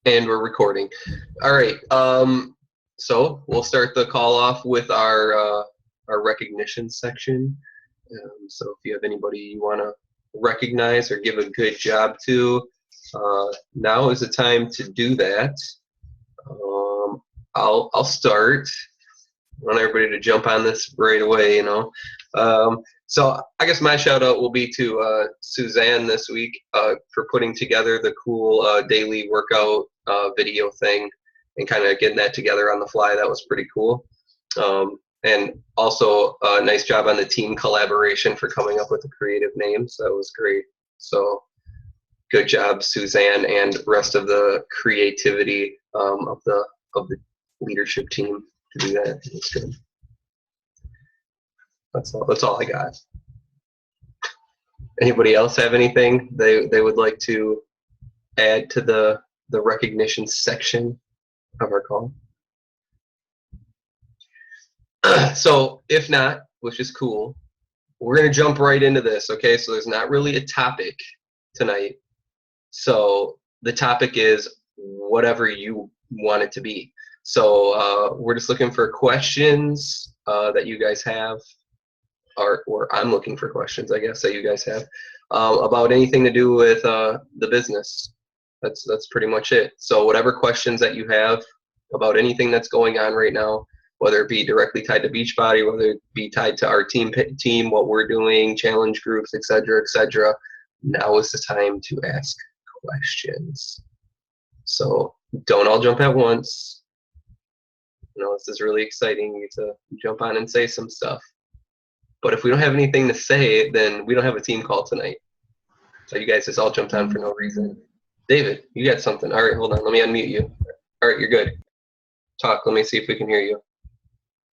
And we're recording. All right. So we'll start the call off with our recognition section. So if you have anybody you want to recognize or give a good job to, now is the time to do that. I'll start. I want everybody to jump on this right away, you know. So I guess my shout out will be to Suzanne this week for putting together the cool daily workout video thing and kind of getting that together on the fly. That was pretty cool. And also a nice job on the team collaboration for coming up with a creative name. So that was great. So good job, Suzanne, and rest of the creativity of the leadership team to do that. It's good. That's all I got. Anybody else have anything they would like to add to the recognition section of our call? So if not, which is cool, we're going to jump right into this, okay? So there's not really a topic tonight. So the topic is whatever you want it to be. So we're just looking for questions that you guys have, or I'm looking for questions, I guess, that you guys have about anything to do with the business. That's pretty much it. So whatever questions that you have about anything that's going on right now, whether it be directly tied to Beachbody, whether it be tied to our team, what we're doing, challenge groups, etc., now is the time to ask questions. So don't all jump at once. You know, this is really exciting. You get to jump on and say some stuff. But if we don't have anything to say, then we don't have a team call tonight. So you guys just all jumped on for no reason. David, you got something. All right, hold on. Let me unmute you. All right, you're good. Talk. Let me see if we can hear you.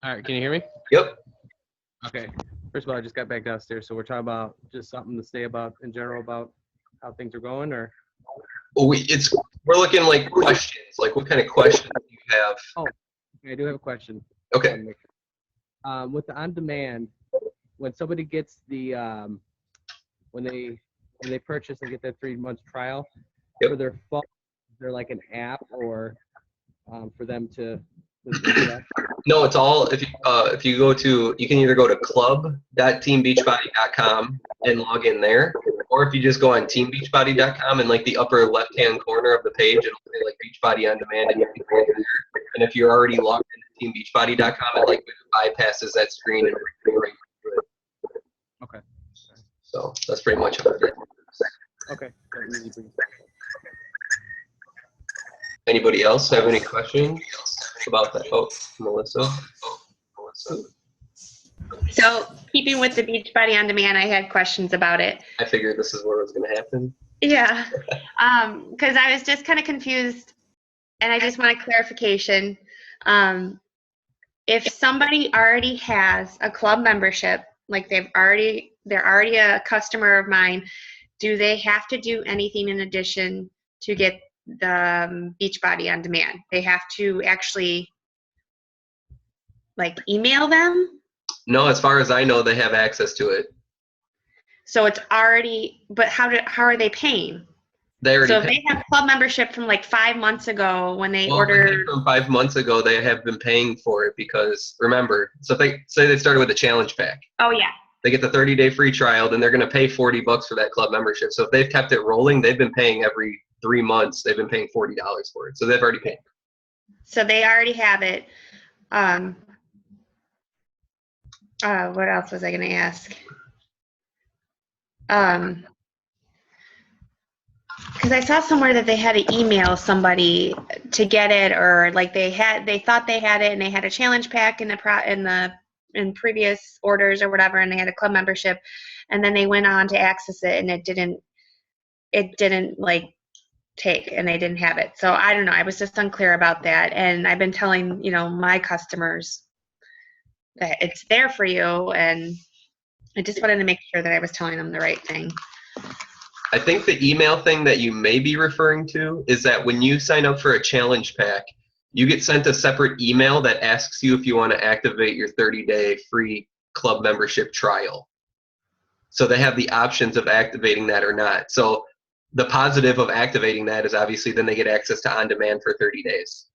All right, can you hear me? Yep. Okay. First of all, I just got back downstairs, so we're talking about just something to say about in general about how things are going, or? Well, we're looking like questions. Like, what kind of questions do you have? Oh, okay, I do have a question. Okay. With the on-demand, when somebody gets the when they purchase and get that 3 month trial, yep. For their phone, is there like an app or for them to? No, it's all if you go to, you can either go to club.teambeachbody.com and log in there, or if you just go on teambeachbody.com and like the upper left hand corner of the page, it'll say like Beachbody on Demand, and you can go there. And if you're already logged into teambeachbody.com, it like bypasses that screen and right through it. Okay. So that's pretty much about it. Okay. Anybody else have any questions about that? Oh, Melissa. So keeping with the Beachbody on Demand, I had questions about it. I figured this is where it was going to happen. Yeah, because I was just kind of confused, and I just want a clarification. If somebody already has a club membership, like they're already a customer of mine, do they have to do anything in addition to get the Beachbody on Demand? They have to actually like email them? No, as far as I know, they have access to it. So it's already, but how are they paying? They already so if they have club membership from like 5 months ago when they ordered. From 5 months ago, they have been paying for it because remember, so if they say they started with a challenge pack. Oh yeah. They get the 30-day free trial, then they're going to pay $40 for that club membership. So if they've kept it rolling, they've been paying every 3 months. They've been paying $40 for it. So they've already paid. So they already have it. What else was I going to ask? Because I saw somewhere that they had to email somebody to get it, or like they thought they had it and they had a challenge pack in previous orders or whatever, and they had a club membership, and then they went on to access it and it didn't like take, and they didn't have it. So I don't know. I was just unclear about that, and I've been telling my customers that it's there for you, and I just wanted to make sure that I was telling them the right thing. I think the email thing that you may be referring to is that when you sign up for a challenge pack, you get sent a separate email that asks you if you want to activate your 30-day free club membership trial. So they have the options of activating that or not. So the positive of activating that is obviously then they get access to On Demand for 30 days.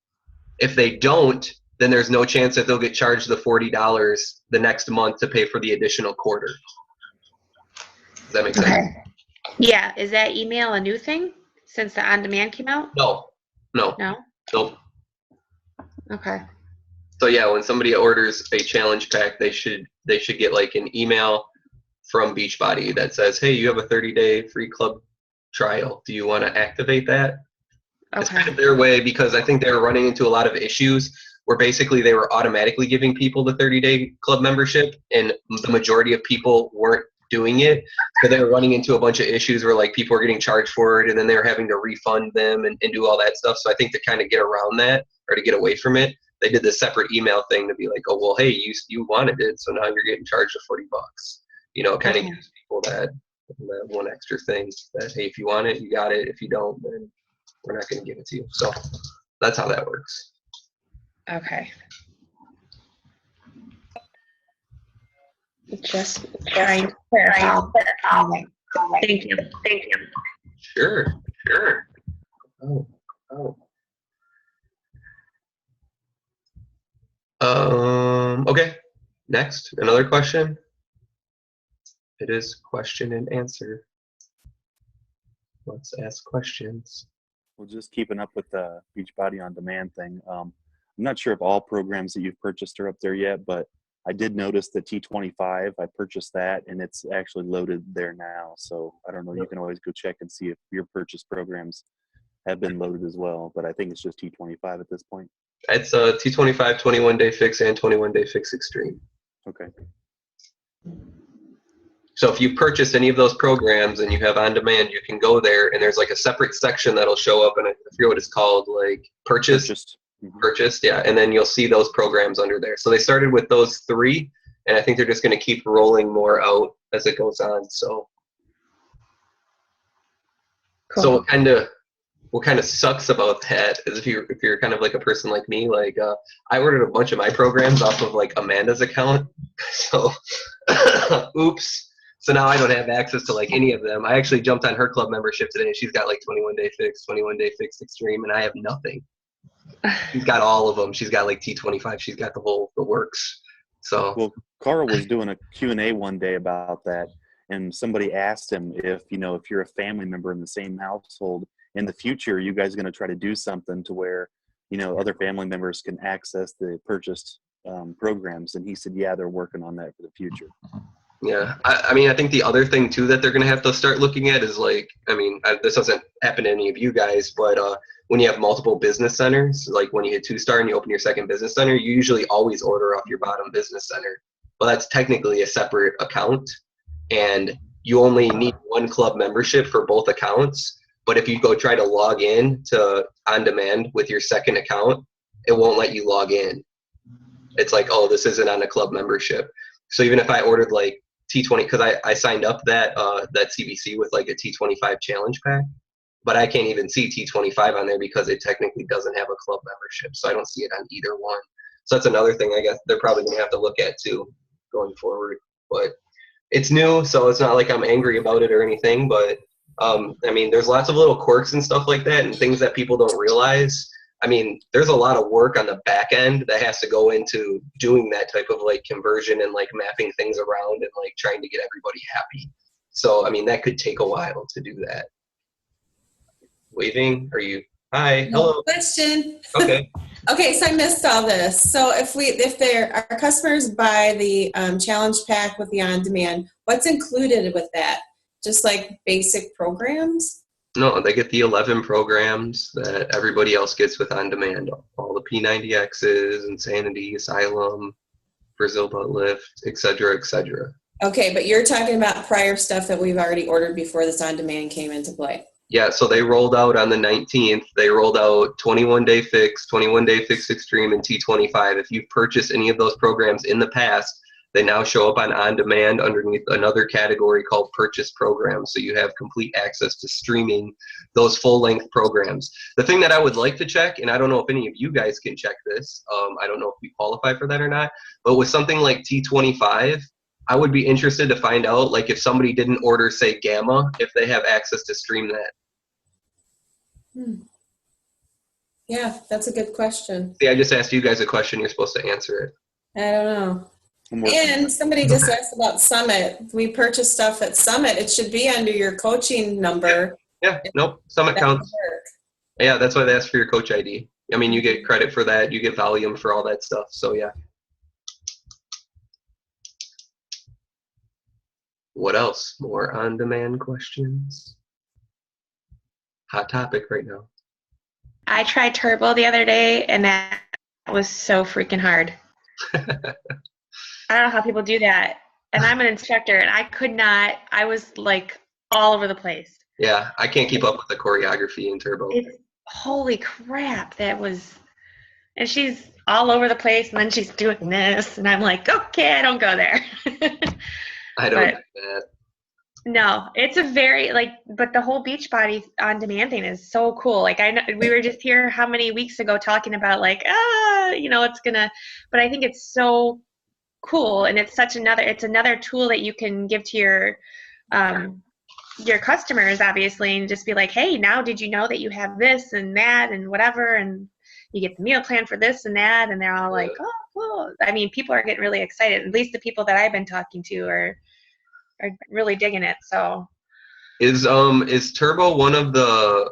If they don't, then there's no chance that they'll get charged the $40 the next month to pay for the additional quarter. Does that make sense? Okay. Yeah. Is that email a new thing since the On Demand came out? No. No. Nope. Okay. So yeah, when somebody orders a challenge pack, they should get like an email from Beachbody that says, "Hey, you have a 30-day free club trial. Do you want to activate that?" It's kind of their way, because I think they were running into a lot of issues where basically they were automatically giving people the 30-day club membership, and the majority of people weren't doing it. So they were running into a bunch of issues where like people were getting charged for it, and then they were having to refund them and do all that stuff. So I think to kind of get around that, or to get away from it, they did this separate email thing to be like, "Oh, well, hey, you wanted it, so now you're getting charged the $40." You know, kind of gives people that one extra thing that, hey, if you want it, you got it. If you don't, then we're not going to give it to you. So that's how that works. Okay. Just trying to clarify. Thank you. Sure. Oh. Okay. Next, another question. It is question and answer. Let's ask questions. Well, just keeping up with the Beachbody On Demand thing. I'm not sure if all programs that you've purchased are up there yet, but I did notice the T25. I purchased that, and it's actually loaded there now. So I don't know. You can always go check and see if your purchase programs have been loaded as well. But I think it's just T25 at this point. It's a T25 21-day fix and 21-day fix extreme. Okay. So if you've purchased any of those programs and you have On Demand, you can go there, and there's like a separate section that'll show up, and I forget what it's called, like purchased, yeah, and then you'll see those programs under there. So they started with those 3, and I think they're just going to keep rolling more out as it goes on. So, Cool. So what kind of sucks about that is if you're kind of like a person like me, like I ordered a bunch of my programs off of like Amanda's account, so oops. So now I don't have access to like any of them. I actually jumped on her club membership today, and she's got like 21-day fix, 21-day fix extreme, and I have nothing. She's got all of them. She's got like T25. She's got the works. So well, Carl was doing a Q&A one day about that, and somebody asked him if you're a family member in the same household, in the future, are you guys going to try to do something to where other family members can access the purchased programs? And he said, yeah, they're working on that for the future. Yeah, I mean, I think the other thing too that they're going to have to start looking at is like, I mean, this doesn't happen to any of you guys, but when you have multiple business centers, like when you hit 2-star and you open your second business center, you usually always order off your bottom business center. Well, that's technically a separate account, and you only need one club membership for both accounts. But if you go try to log in to On Demand with your second account, it won't let you log in. It's like, oh, this isn't on a club membership. So even if I ordered like T20, because I signed up that CBC with like a T25 challenge pack, but I can't even see T25 on there because it technically doesn't have a club membership. So I don't see it on either one. So that's another thing I guess they're probably going to have to look at too going forward. But it's new, so it's not like I'm angry about it or anything. But I mean, there's lots of little quirks and stuff like that and things that people don't realize. I mean, there's a lot of work on the back end that has to go into doing that type of like conversion and like mapping things around and like trying to get everybody happy. So, I mean, that could take a while to do that. Waving? Are you? Hi. Hello. Question. Okay. Okay, so I missed all this. So if our customers buy the challenge pack with the On Demand, what's included with that? Just like basic programs? No, they get the 11 programs that everybody else gets with On Demand. All the P90Xs, Insanity, Asylum, Brazil Butt Lift, et cetera, et cetera. Okay, but you're talking about prior stuff that we've already ordered before this On Demand came into play. Yeah, so they rolled out on the 19th. They rolled out 21-day fix, 21-day fix extreme, and T25. If you've purchased any of those programs in the past, they now show up on Demand underneath another category called Purchase Programs. So you have complete access to streaming those full-length programs. The thing that I would like to check, and I don't know if any of you guys can check this, I don't know if we qualify for that or not, but with something like T25, I would be interested to find out, like if somebody didn't order, say, Gamma, if they have access to stream that. Yeah, that's a good question. See, I just asked you guys a question. You're supposed to answer it. I don't know. I'm working on And it. somebody just asked about Summit. We purchase stuff at Summit. It should be under your coaching number. Yeah, nope. Summit That would counts. work. Yeah, that's why they ask for your coach ID. I mean, you get credit for that. You get volume for all that stuff. So yeah. What else? More on-demand questions? Hot topic right now. I tried Turbo the other day, and that was so freaking hard. I don't know how people do that. And I'm an instructor, and I could not. I was like all over the place. Yeah, I can't keep up with the choreography in Turbo. It's holy crap. That was, and she's all over the place, and then she's doing this, and I'm like, okay, I don't go there. I don't but- do that. No, it's a very but the whole Beachbody on demand thing is so cool. Like I know we were just here how many weeks ago talking about it's gonna, but I think it's so cool, and it's another tool that you can give to your customers, obviously, and just be like, hey, now did you know that you have this and that and whatever, and you get the meal plan for this and that, and they're all like, oh, cool. I mean, people are getting really excited. At least the people that I've been talking to are really digging it. So Is Turbo one of the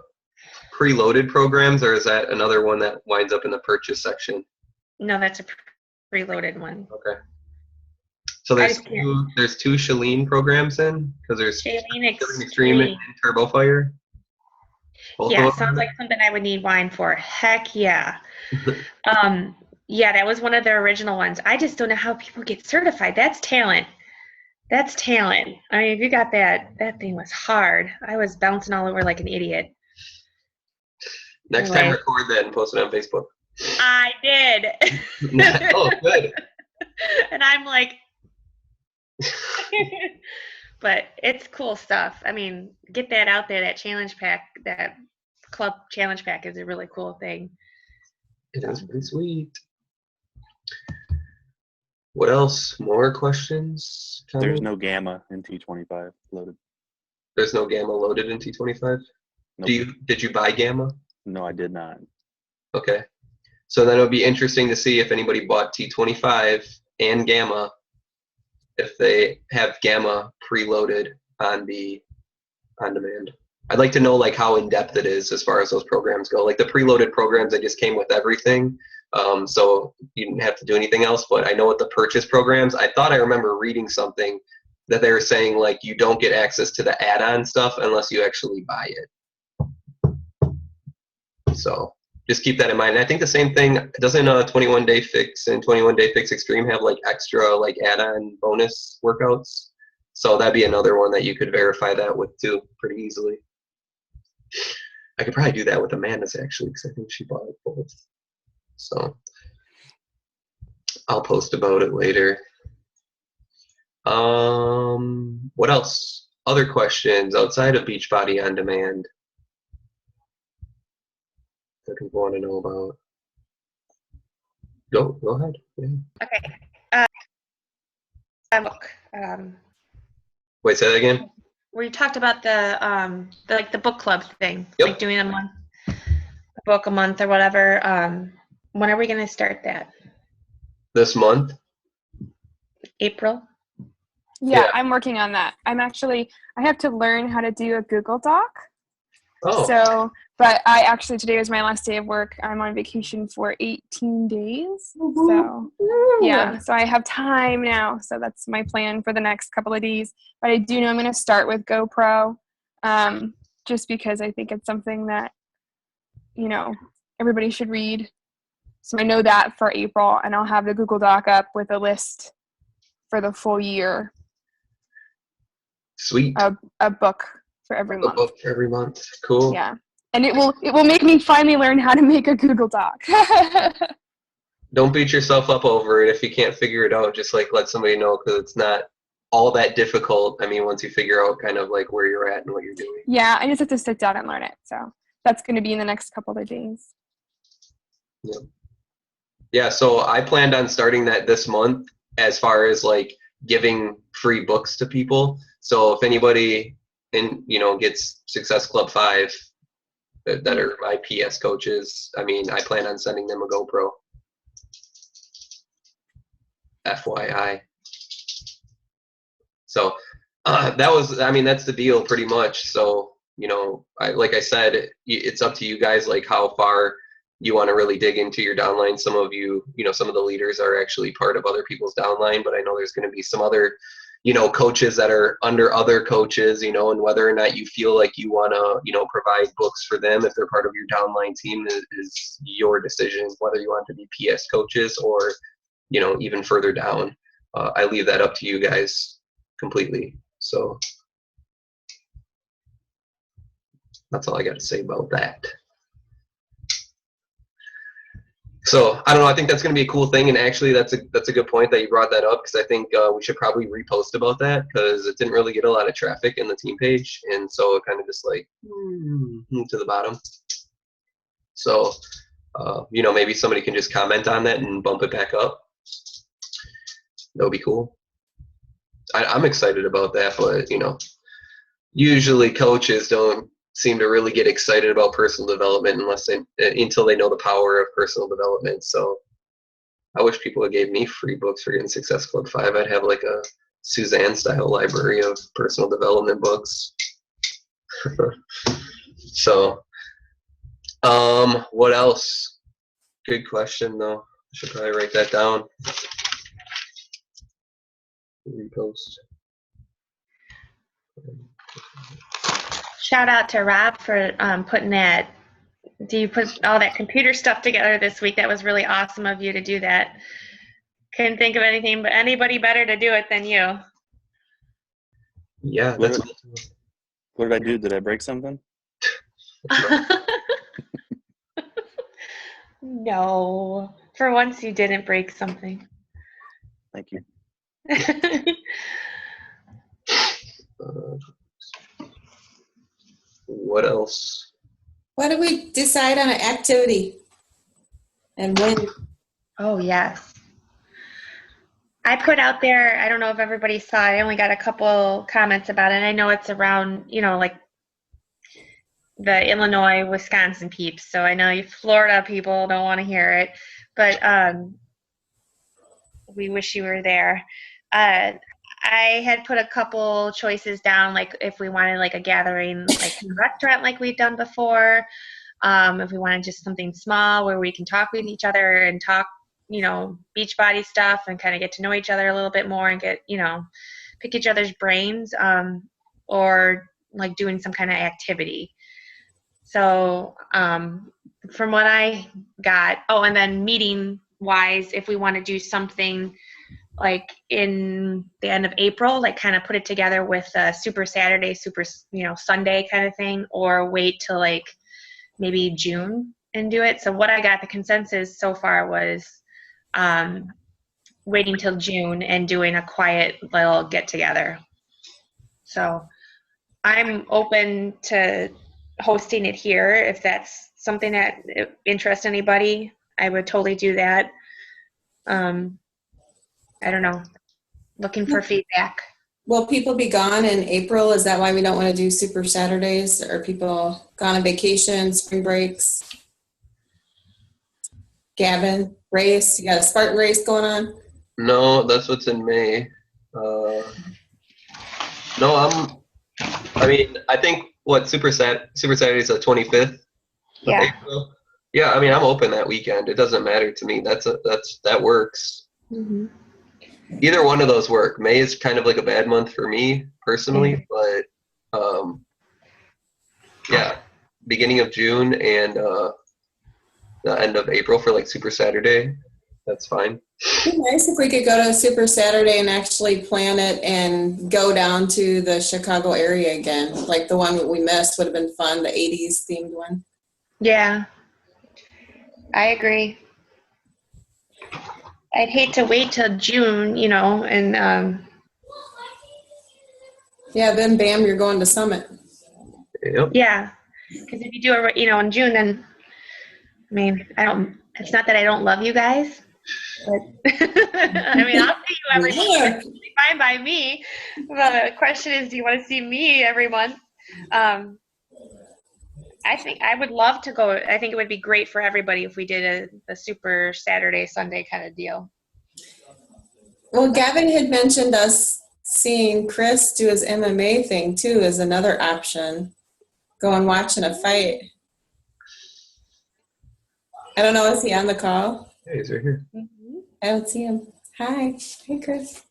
preloaded programs, or is that another one that winds up in the purchase section? no, that's a preloaded one. Okay. So I just there's two Shalene programs in, because there's Shailene Extreme and Turbo Fire. Both Yeah, of them? sounds like something I would need wine for. Heck yeah. Yeah, that was one of the original ones. I just don't know how people get certified. That's talent. That's talent. I mean, if you got that thing was hard. I was bouncing all over like an idiot. Next time, Anyway. record that and post it on Facebook. I did. Oh, good. And I'm like, but it's cool stuff. I mean, get that out there. That challenge pack, that club challenge pack is a really cool thing. It is pretty sweet. What else? More questions? There's Comments? no gamma in T25 loaded. There's no Gamma loaded in T25? Nope. Did you buy Gamma? No, I did not. Okay. So then it would be interesting to see if anybody bought T25 and Gamma, if they have Gamma preloaded on demand. I'd like to know like how in depth it is as far as those programs go. Like the preloaded programs, they just came with everything. So you didn't have to do anything else. But I know with the purchase programs, I thought I remember reading something that they were saying like you don't get access to the add-on stuff unless you actually buy it. So just keep that in mind. And I think the same thing, doesn't 21 Day Fix and 21 Day Fix Extreme have like extra like add-on bonus workouts? So that'd be another one that you could verify that with too pretty easily. I could probably do that with Amanda's actually, because I think she bought it both. So I'll post about it later. What else? Other questions outside of Beachbody on Demand that people want to know about? Go ahead. Yeah. Okay. Book. Wait, say that again? Where you talked about the book club thing, Yep. like doing a book a month or whatever. When are we going to start that? This month? April? Yeah, Yeah. I'm working on that. I have to learn how to do a Google Doc. Oh, So, but today was my last day of work. I'm on vacation for 18 days. So, yeah, so I have time now. So that's my plan for the next couple of days. But I do know I'm going to start with GoPro, just because I think it's something that, everybody should read. So I know that for April, and I'll have the Google Doc up with a list for the full year, sweet. a book for every A month. book every month. Cool. Yeah. And it will make me finally learn how to make a Google Doc. Don't beat yourself up over it. If you can't figure it out, just like let somebody know, because it's not all that difficult. I mean, once you figure out kind of like where you're at and what you're doing. Yeah, I just have to sit down and learn it. So that's going to be in the next couple of days. Yep. Yeah, so I planned on starting that this month as far as like giving free books to people. So if anybody gets Success Club 5 that are my PS coaches. I mean, I plan on sending them a GoPro. FYI. So that's the deal pretty much. So, like I said, it's up to you guys, like how far you want to really dig into your downline. Some of you, some of the leaders are actually part of other people's downline, but I know there's going to be some other, coaches that are under other coaches, and whether or not you feel like you want to, provide books for them if they're part of your downline team is your decision, whether you want to be PS coaches or, even further down. I leave that up to you guys completely. So that's all I got to say about that. So I don't know. I think that's going to be a cool thing, and actually, that's a good point that you brought that up, because I think we should probably repost about that, because it didn't really get a lot of traffic in the team page, and so it kind of just like to the bottom. So maybe somebody can just comment on that and bump it back up. That would be cool. I'm excited about that, but usually coaches don't seem to really get excited about personal development until they know the power of personal development. So I wish people had gave me free books for Getting Success Club 5. I'd have like a Suzanne style library of personal development books. So what else? Good question though. I should probably write that down. Repost. Shout out to Rob for putting that. Do you put all that computer stuff together this week? That was really awesome of you to do that. Couldn't think of anybody better to do it than you. Yeah, What did I do? Did I break something? No, for once you didn't break something. Thank you. What else? What do we decide on an activity? And when? Oh, yes. I put out there, I don't know if everybody saw it, I only got a couple comments about it. I know it's around, like the Illinois, Wisconsin peeps. So I know you Florida people don't want to hear it, but we wish you were there. I had put a couple choices down, like if we wanted like a gathering, like in a restaurant like we've done before, if we wanted just something small where we can talk with each other and talk, beach body stuff and kind of get to know each other a little bit more and get, pick each other's brains, or like doing some kind of activity. So from what I got, and then meeting wise, if we want to do something like in the end of April, like kind of put it together with a Super Saturday, Super, Sunday kind of thing, or wait till like maybe June and do it. So what I got the consensus so far was waiting till June and doing a quiet little get together. So I'm open to hosting it here. If that's something that interests anybody, I would totally do that. I don't know. Looking for feedback. Will people be gone in April? Is that why we don't want to do Super Saturdays? Are people gone on vacation, spring breaks? Gavin, race? You got a Spartan race going on? No, that's what's in May. I think Super Saturday is the 25th. Yeah. April. Yeah, I'm open that weekend. It doesn't matter to me. That works. Mm-hmm. Either one of those work. May is kind of like a bad month for me personally, but beginning of June and the end of April for like Super Saturday, that's fine. It'd be nice if we could go to Super Saturday and actually plan it and go down to the Chicago area again. Like the one that we missed would have been fun, the 80s themed one. Yeah, I agree. I'd hate to wait till June, and yeah, then bam, you're going to Summit. Yep. Yeah, because if you do it, in June, then it's not that I don't love you guys, but I'll see you every month. It's fine by me. But the question is, do you want to see me every month? I think I would love to go. I think it would be great for everybody if we did a super Saturday, Sunday kind of deal. Well, Gavin had mentioned us seeing Chris do his MMA thing too as another option. Go and watching a fight. I don't know, is he on the call? Hey, he's right here. I don't see him. Hi. Hey, Chris.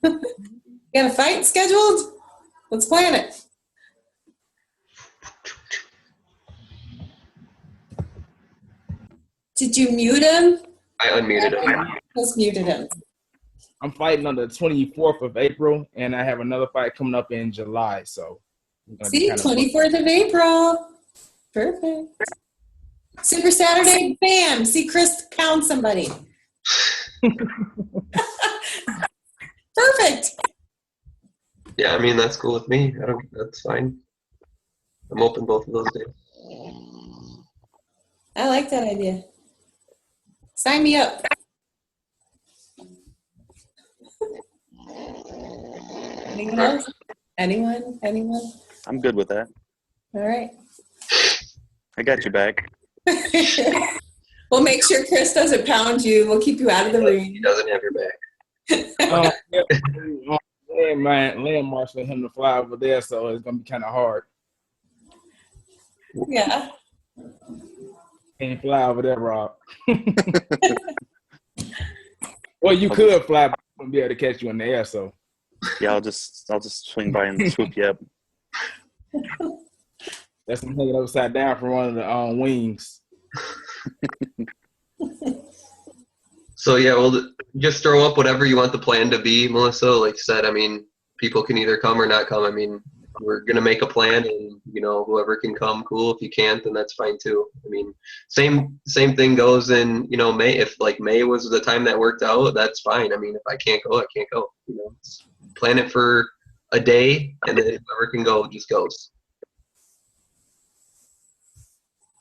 You got a fight scheduled? Let's plan it. Did you mute him? I unmuted him. Just muted him. I'm fighting on the 24th of April, and I have another fight coming up in July. So, I'm gonna be See, kind of 24th of April. Perfect. Super Saturday, bam. See Chris pound somebody. Perfect. Yeah, I mean, that's cool with me. That's fine. I'm open both of those days. I like that idea. Sign me up. Anyone else? Anyone? I'm good with that. All right. I got you back. We'll make sure Chris doesn't pound you. We'll keep you out of the He ring. doesn't have your back. landmarks for him to fly over there, so it's gonna be kind of hard. Yeah. Can't fly over there, Rob. Well, you could fly, but I wouldn't be able to catch you in the air. So Yeah, I'll just swing by and swoop you up. that's him hanging upside down from one of the wings. So yeah, well, just throw up whatever you want the plan to be, Melissa. Like you said, I mean, people can either come or not come. I mean, we're gonna make a plan, and whoever can come, cool. If you can't, then that's fine too. I mean, same thing goes in May. If like May was the time that worked out, that's fine. I mean, if I can't go, I can't go. Plan it for a day, and then whoever can go just goes.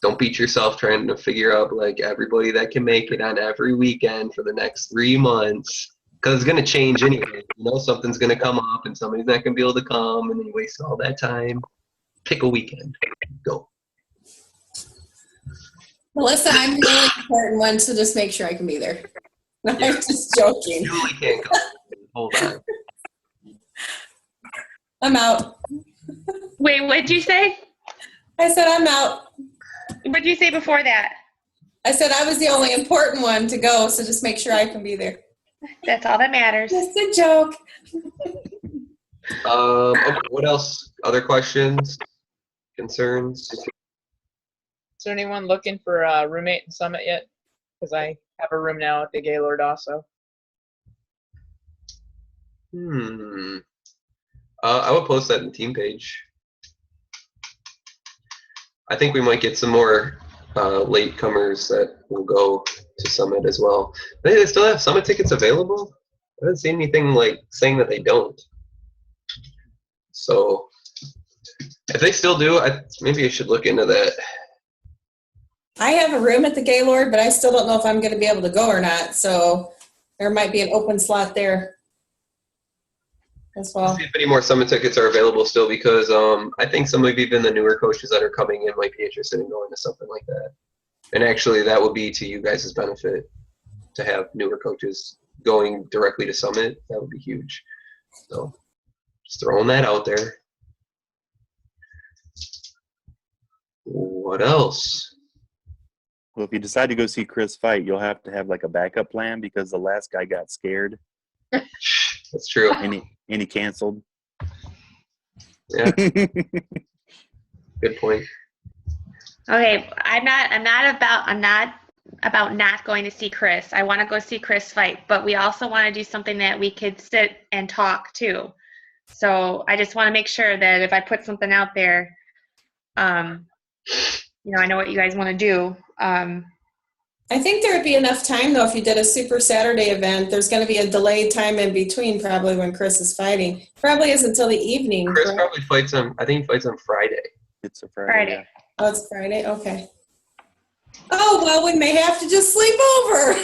Don't beat yourself trying to figure out like everybody that can make it on every weekend for the next 3 months, because it's going to change anyway. Something's going to come up and somebody's not going to be able to come, and then you waste all that time. Pick a weekend. Go. Melissa, I'm the only important one, so just make sure I can be there. No, Yeah. I'm just joking. Julie can't go. Hold on. I'm out. Wait, what'd you say? I said I'm out. What'd you say before that? I said I was the only important one to go, so just make sure I can be there. That's all that matters. Just a joke. Okay, what else? Other questions? Concerns? Is there anyone looking for a roommate in Summit yet? Because I have a room now at the Gaylord also. I would post that in the team page. I think we might get some more latecomers that will go to Summit as well. They still have Summit tickets available? I haven't seen anything like saying that they don't. So if they still do, maybe I should look into that. I have a room at the Gaylord, but I still don't know if I'm going to be able to go or not. So there might be an open slot there as well. See if any more Summit tickets are available still, because I think some of even the newer coaches that are coming in might be interested in going to something like that. And actually, that would be to you guys' benefit to have newer coaches going directly to Summit. That would be huge. So just throwing that out there. What else? Well, if you decide to go see Chris fight, you'll have to have like a backup plan, because the last guy got scared That's true. and he canceled. Yeah, good point. Okay, I'm not about not going to see Chris. I want to go see Chris fight, but we also want to do something that we could sit and talk too. So I just want to make sure that if I put something out there, I know what you guys want to do. I think there would be enough time, though, if you did a Super Saturday event. There's going to be a delayed time in between probably when Chris is fighting. Probably is until the evening. Chris correct? probably fights on, I think he fights on Friday. It's a Friday. Friday. Oh, it's Friday? Okay. Oh, well, we may have to just sleep over.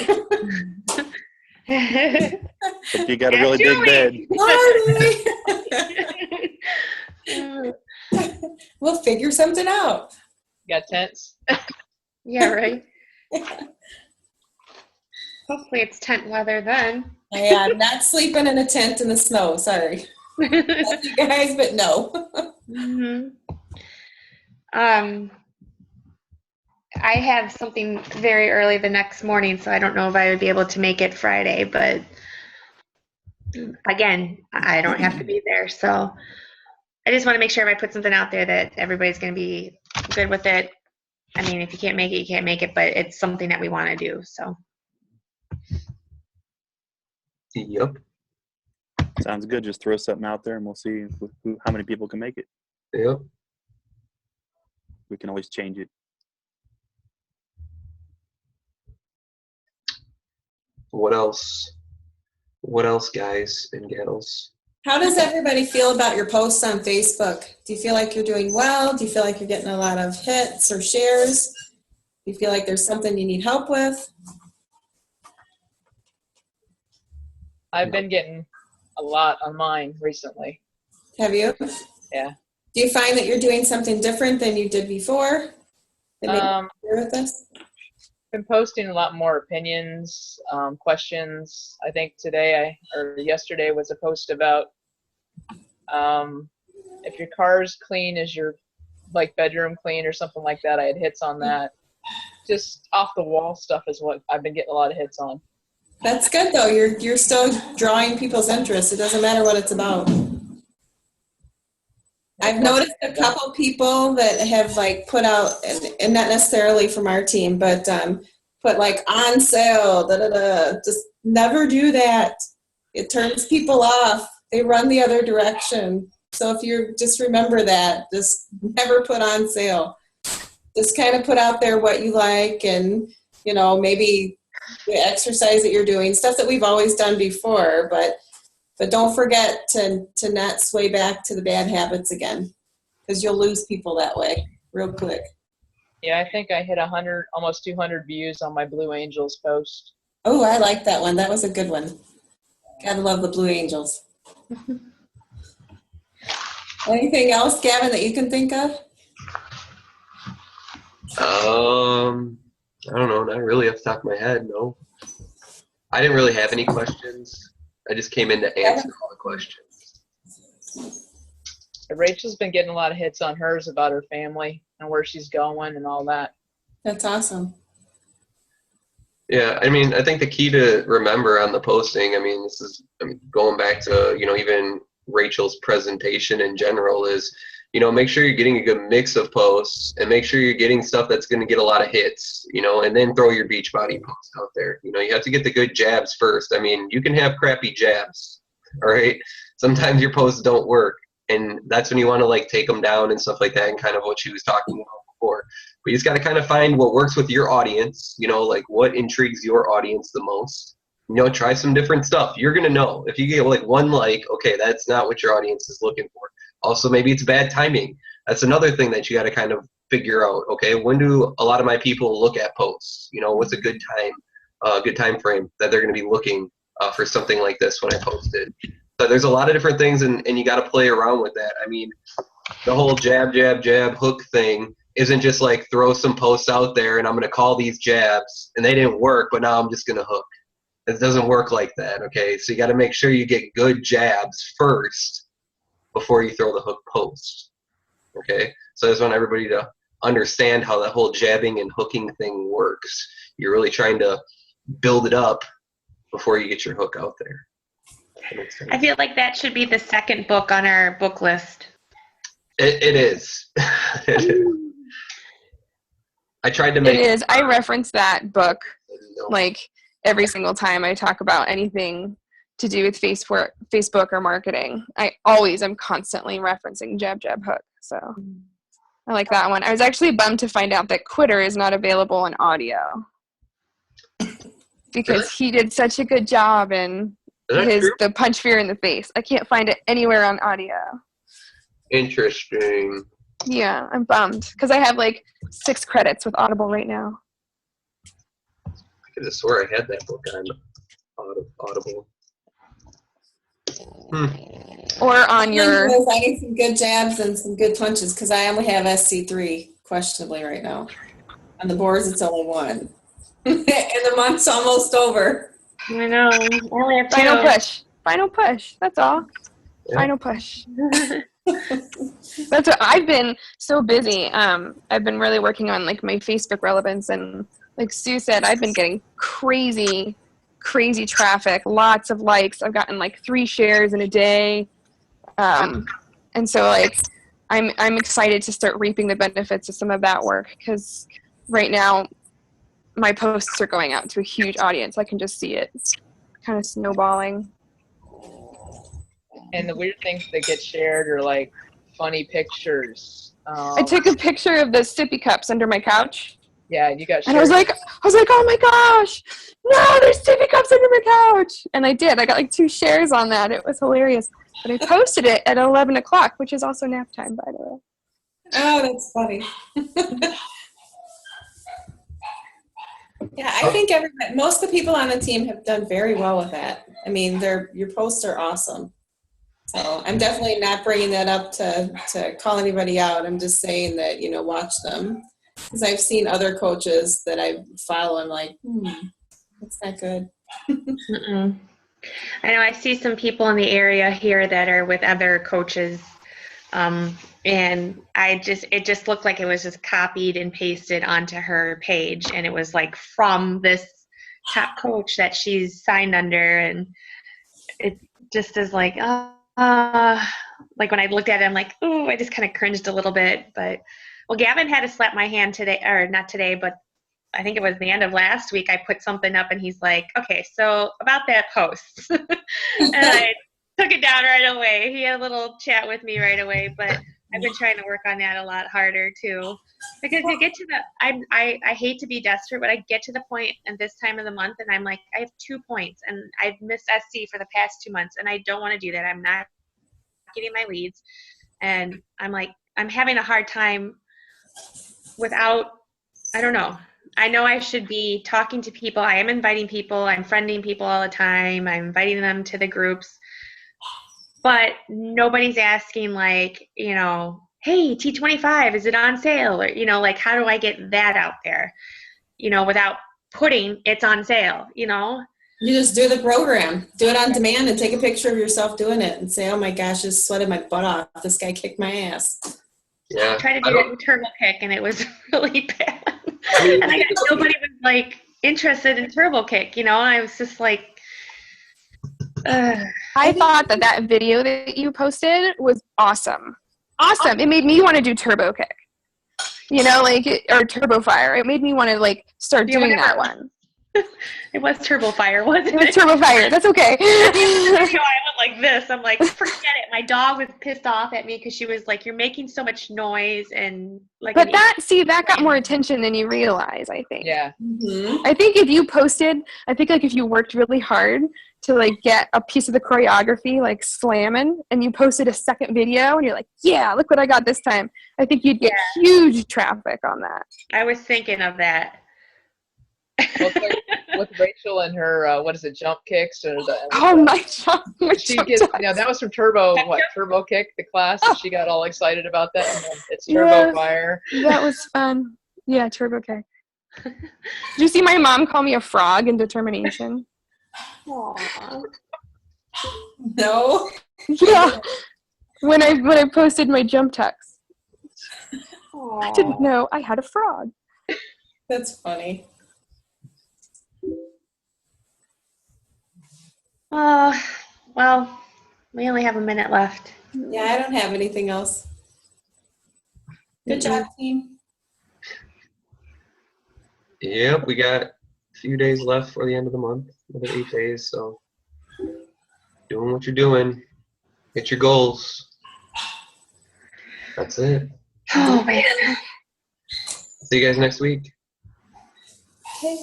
If you got a really big bed. Marty! We'll figure something out. Got tents? Yeah, right. Hopefully it's tent weather then. I'm not sleeping in a tent in the snow. Sorry, love you guys, but no. Mhm. I have something very early the next morning, so I don't know if I would be able to make it Friday, but again, I don't have to be there. So I just want to make sure if I put something out there that everybody's going to be good with it. I mean, if you can't make it, you can't make it, but it's something that we want to do. So Yep. Sounds good. Just throw something out there and we'll see how many people can make it. Yep. We can always change it. What else? What else, guys and gals? How does everybody feel about your posts on Facebook? Do you feel like you're doing well? Do you feel like you're getting a lot of hits or shares? Do you feel like there's something you need help with? I've been getting a lot on mine recently. Have you? Yeah. Do you find that you're doing something different than you did before? That maybe you share with us? Been posting a lot more opinions, questions. I think yesterday was a post about if your car's clean, is your bedroom clean or something like that. I had hits on that. Just off the wall stuff is what I've been getting a lot of hits on. That's good though. You're still drawing people's interest. It doesn't matter what it's about. I've noticed a couple people that have put out, and not necessarily from our team, but put on sale, Just never do that. It turns people off. They run the other direction. So if you just remember that, just never put on sale. Just kind of put out there what you like, and maybe the exercise that you're doing, stuff that we've always done before, but don't forget to not sway back to the bad habits again, because you'll lose people that way real quick. Yeah, I think I hit 100, almost 200 views on my Blue Angels post. Oh, I like that one. That was a good one. Gotta love the Blue Angels. Anything else, Gavin, that you can think of? I don't know, not really off the top of my head, no. I didn't really have any questions. I just came in to answer all the questions. Rachel's been getting a lot of hits on hers about her family and where she's going and all that. That's awesome. Yeah, I mean, I think the key to remember on the posting, going back to, even Rachel's presentation in general is, make sure you're getting a good mix of posts and make sure you're getting stuff that's going to get a lot of hits, and then throw your Beachbody post out there. You have to get the good jabs first. I mean, you can have crappy jabs, all right? Sometimes your posts don't work, and that's when you want to take them down and stuff like that, and kind of what she was talking about before. But you just got to kind of find what works with your audience, what intrigues your audience the most. Try some different stuff. You're going to know. If you get one okay, that's not what your audience is looking for. Also, maybe it's bad timing. That's another thing that you got to kind of figure out. Okay, when do a lot of my people look at posts? What's a good time frame that they're going to be looking for something like this when I post it? So there's a lot of different things, and you got to play around with that. I mean, the whole jab, hook thing isn't just throw some posts out there and I'm going to call these jabs and they didn't work, but now I'm just going to hook. It doesn't work like that, okay? So you got to make sure you get good jabs first before you throw the hook post, okay? So I just want everybody to understand how that whole jabbing and hooking thing works. You're really trying to build it up before you get your hook out there. That makes sense. I feel like that should be the second book on our book list. It is. It is. I tried to make it is. I reference that book every single time I talk about anything to do with Facebook or marketing. I'm constantly referencing jab, hook. So I like that one. I was actually bummed to find out that Quitter is not available in audio because he did such a good job in the punch fear in the face. I can't find it anywhere on audio. Interesting. Yeah, I'm bummed because I have 6 credits with Audible right now. I could have swore I had that book on Audible. Or on your... I need some good jabs and some good punches because I only have SC3. questionably right now. On the boards, it's only one. And the month's almost over. I know. I only have Final two. push. Final push. That's all. Yeah. Final push. That's what I've been so busy. I've been really working on like my Facebook relevance, and like Sue said, I've been getting crazy traffic, lots of likes. I've gotten like 3 shares in a day. And so like I'm excited to start reaping the benefits of some of that work, because right now my posts are going out to a huge audience. I can just see it kind of snowballing. And the weird things that get shared are like funny pictures. I took a picture of the sippy cups under my couch. Yeah, you got shared. And I was like, oh my gosh, no, there's sippy cups under my couch. And I did. I got like 2 shares on that. It was hilarious. But I posted it at 11 o'clock, which is also nap time, by the way. Oh, that's funny. Yeah, I think most of the people on the team have done very well with that. I mean, your posts are awesome. So I'm definitely not bringing that up to call anybody out. I'm just saying that, watch them. Because I've seen other coaches that I follow and like, that's not good. Mm-mm. I know I see some people in the area here that are with other coaches, and it just looked like it was just copied and pasted onto her page, and it was like from this top coach that she's signed under, and it just is like, like when I looked at it, I'm like, ooh, I just kind of cringed a little bit. But well, Gavin had to slap my hand today, or not today, but I think it was the end of last week. I put something up and he's like, okay, so about that post. And I took it down right away. He had a little chat with me right away, but I've been trying to work on that a lot harder too. Because you get to I hate to be desperate, but I get to the point at this time of the month and I'm like, I have 2 points and I've missed SC for the past 2 months and I don't want to do that. I'm not getting my leads. And I'm like, I'm having a hard time without, I don't know. I know I should be talking to people. I am inviting people. I'm friending people all the time. I'm inviting them to the groups. But nobody's asking like, hey, T25, is it on sale? Or, like, how do I get that out there, without putting it's on sale, You just do the program. Do it on demand and take a picture of yourself doing it and say, oh my gosh, I just sweated my butt off. This guy kicked my ass. Yeah. I tried to do that with Turbo Kick and it was really bad. And I got nobody was like interested in Turbo Kick, I was just like, I thought that video that you posted was awesome. Awesome. It made me want to do Turbo Kick, or Turbo Fire. It made me want to start doing that one. It was Turbo Fire, wasn't it? It was Turbo Fire. That's okay. I went like this. I'm like, forget it. My dog was pissed off at me because she was like, you're making so much noise and like. But that got more attention than you realize, I think. Yeah. Mm-hmm. I think if you posted, if you worked really hard to get a piece of the choreography slamming, and you posted a second video and you're like, yeah, look what I got this time, I think you'd get huge traffic on that. I was thinking of that. Well, with Rachel and her, jump kicks or my jump. That was from Turbo Kick, the class, and she got all excited about that. And then it's Turbo Fire. That was fun. Yeah, Turbo Kick. Did you see my mom call me a frog in determination? Aww. No. Yeah. When I posted my jump text. I didn't know I had a frog. That's funny. Well, we only have a minute left. Yeah, I don't have anything else. Good job, team. Yep, we got a few days left for the end of the month, another 8 days, so doing what you're doing. Hit your goals. That's it. Oh, man. See you guys next week. Okay.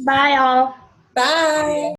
Bye, all. Bye.